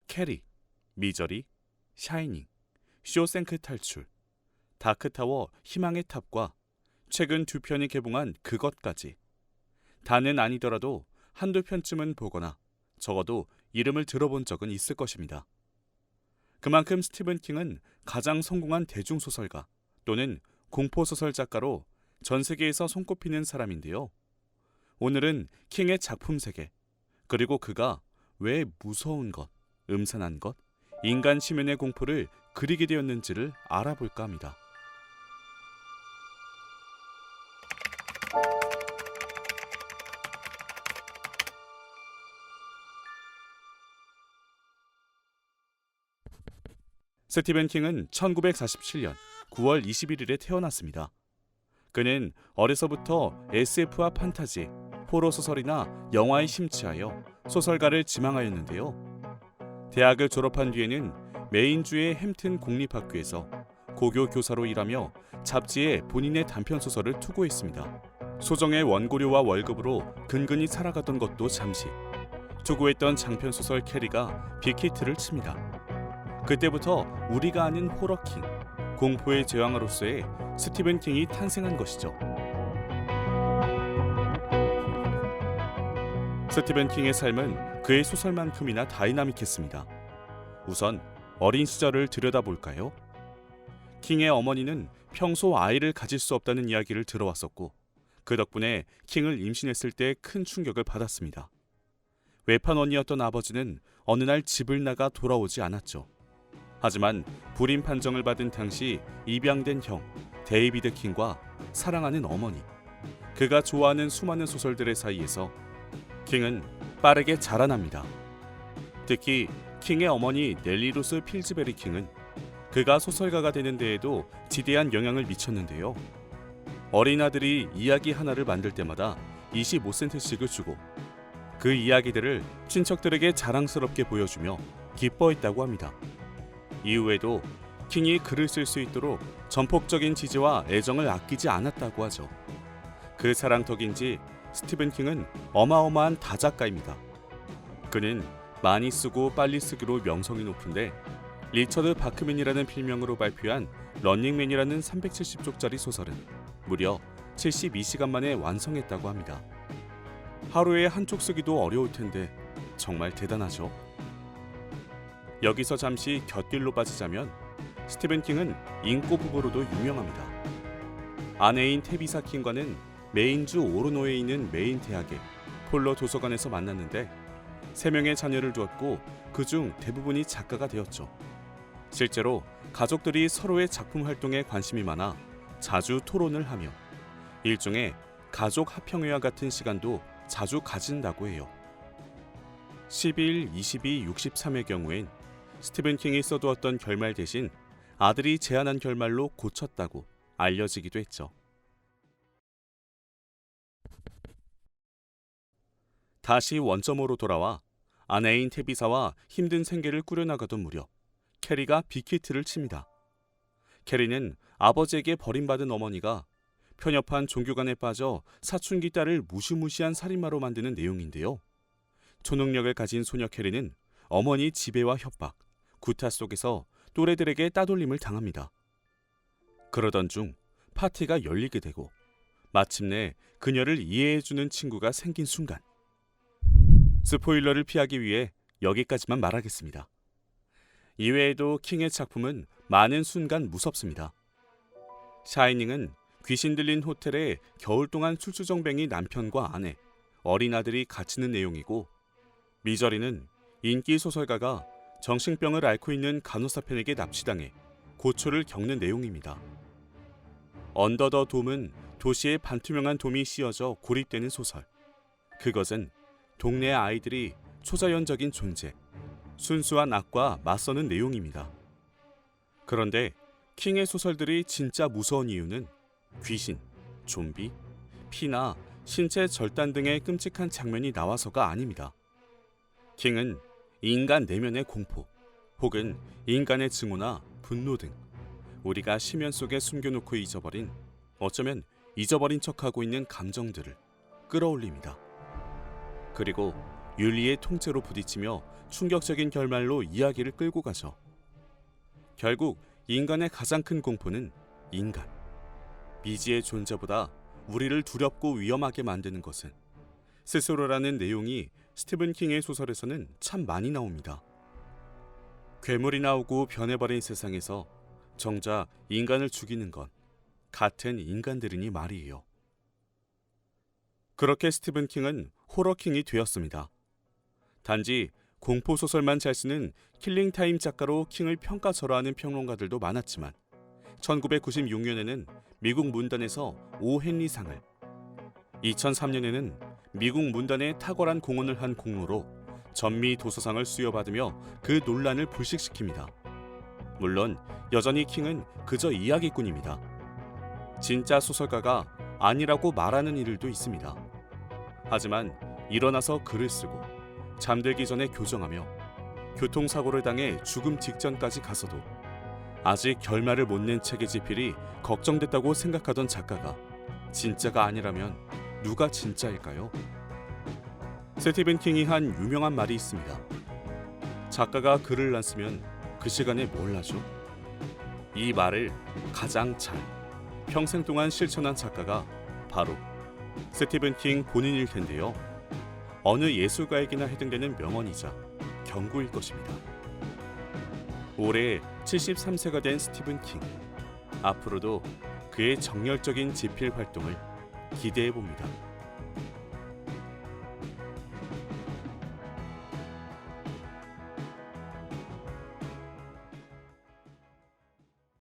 캐리, 미저리, 샤이닝, 쇼생크 탈출, 다크타워 희망의 탑과 최근 2편이 개봉한 그것까지. 다는 아니더라도 한두 편쯤은 보거나 적어도 이름을 들어본 적은 있을 것입니다. 그만큼 스티븐 킹은 가장 성공한 대중소설가 또는 공포소설 작가로 전 세계에서 손꼽히는 사람인데요. 오늘은 킹의 작품 세계, 그리고 그가 왜 무서운 것, 음산한 것, 인간 심연의 공포를 그리게 되었는지를 알아볼까 합니다. 스티븐 킹은 1947년 9월 21일에 태어났습니다. 그는 어려서부터 SF와 판타지, 호러 소설이나 영화에 심취하여 소설가를 지망하였는데요. 대학을 졸업한 뒤에는 메인주의 햄튼 공립학교에서 고교 교사로 일하며 잡지에 본인의 단편 소설을 투고했습니다. 소정의 원고료와 월급으로 근근히 살아가던 것도 잠시, 투고했던 장편 소설 캐리가 빅히트를 칩니다. 그때부터 우리가 아는 호러킹, 공포의 제왕으로서의 스티븐 킹이 탄생한 것이죠. 스티븐 킹의 삶은 그의 소설만큼이나 다이나믹했습니다. 우선 어린 시절을 들여다볼까요? 킹의 어머니는 평소 아이를 가질 수 없다는 이야기를 들어왔었고, 그 덕분에 킹을 임신했을 때 큰 충격을 받았습니다. 외판 언니였던 아버지는 어느 날 집을 나가 돌아오지 않았죠. 하지만 불임 판정을 받은 당시 입양된 형 데이비드 킹과 사랑하는 어머니, 그가 좋아하는 수많은 소설들의 사이에서 킹은 빠르게 자라납니다. 특히 킹의 어머니 넬리루스 필즈베리 킹은 그가 소설가가 되는 데에도 지대한 영향을 미쳤는데요. 어린 아들이 이야기 하나를 만들 때마다 25센트씩을 주고 그 이야기들을 친척들에게 자랑스럽게 보여주며 기뻐했다고 합니다. 이후에도 킹이 글을 쓸 수 있도록 전폭적인 지지와 애정을 아끼지 않았다고 하죠. 그 사랑 덕인지 스티븐 킹은 어마어마한 다작가입니다. 그는 많이 쓰고 빨리 쓰기로 명성이 높은데, 리처드 바크맨이라는 필명으로 발표한 런닝맨이라는 370쪽짜리 소설은 무려 72시간 만에 완성했다고 합니다. 하루에 한 쪽 쓰기도 어려울 텐데 정말 대단하죠. 여기서 잠시 곁길로 빠지자면 스티븐 킹은 인꼬 부부로도 유명합니다. 아내인 테비사 킹과는 메인주 오르노에 있는 메인 대학의 폴러 도서관에서 만났는데 3명의 자녀를 두었고 그중 대부분이 작가가 되었죠. 실제로 가족들이 서로의 작품 활동에 관심이 많아 자주 토론을 하며 일종의 가족 합평회와 같은 시간도 자주 가진다고 해요. 11, 22, 63의 경우엔 스티븐 킹이 써두었던 결말 대신 아들이 제안한 결말로 고쳤다고 알려지기도 했죠. 다시 원점으로 돌아와 아내인 테비사와 힘든 생계를 꾸려나가던 무렵 캐리가 빅히트를 칩니다. 캐리는 아버지에게 버림받은 어머니가 편협한 종교관에 빠져 사춘기 딸을 무시무시한 살인마로 만드는 내용인데요. 초능력을 가진 소녀 캐리는 어머니 지배와 협박, 구타 속에서 또래들에게 따돌림을 당합니다. 그러던 중 파티가 열리게 되고 마침내 그녀를 이해해주는 친구가 생긴 순간, 스포일러를 피하기 위해 여기까지만 말하겠습니다. 이외에도 킹의 작품은 많은 순간 무섭습니다. 샤이닝은 귀신 들린 호텔에 겨울 동안 술주정뱅이 남편과 아내, 어린 아들이 갇히는 내용이고, 미저리는 인기 소설가가 정신병을 앓고 있는 간호사 팬에게 납치당해 고초를 겪는 내용입니다. 언더 더 돔은 도시에 반투명한 돔이 씌어져 고립되는 소설. 그것은 동네 아이들이 초자연적인 존재, 순수한 악과 맞서는 내용입니다. 그런데 킹의 소설들이 진짜 무서운 이유는 귀신, 좀비, 피나 신체 절단 등의 끔찍한 장면이 나와서가 아닙니다. 킹은 인간 내면의 공포, 혹은 인간의 증오나 분노 등 우리가 심연 속에 숨겨놓고 잊어버린, 어쩌면 잊어버린 척하고 있는 감정들을 끌어올립니다. 그리고 윤리의 통째로 부딪히며 충격적인 결말로 이야기를 끌고 가죠. 결국 인간의 가장 큰 공포는 인간. 미지의 존재보다 우리를 두렵고 위험하게 만드는 것은 스스로라는 내용이 스티븐 킹의 소설에서는 참 많이 나옵니다. 괴물이 나오고 변해버린 세상에서 정작 인간을 죽이는 건 같은 인간들이니 말이에요. 그렇게 스티븐 킹은 호러킹이 되었습니다. 단지 공포소설만 잘 쓰는 킬링타임 작가로 킹을 평가절하하는 평론가들도 많았지만 1996년에는 미국 문단에서 오 헨리상을, 2003년에는 미국 문단에 탁월한 공헌을 한 공로로 전미 도서상을 수여받으며 그 논란을 불식시킵니다. 물론 여전히 킹은 그저 이야기꾼입니다. 진짜 소설가가 아니라고 말하는 이들도 있습니다. 하지만 일어나서 글을 쓰고 잠들기 전에 교정하며 교통사고를 당해 죽음 직전까지 가서도 아직 결말을 못 낸 책의 집필이 걱정됐다고 생각하던 작가가 진짜가 아니라면 누가 진짜일까요? 스티븐 킹이 한 유명한 말이 있습니다. 작가가 글을 안 쓰면 그 시간에 뭘 하죠? 이 말을 가장 잘 평생 동안 실천한 작가가 바로 스티븐 킹 본인일 텐데요. 어느 예술가에게나 해당되는 명언이자 경고일 것입니다. 올해 73세가 된 스티븐 킹. 앞으로도 그의 정열적인 집필 활동을 기대해 봅니다.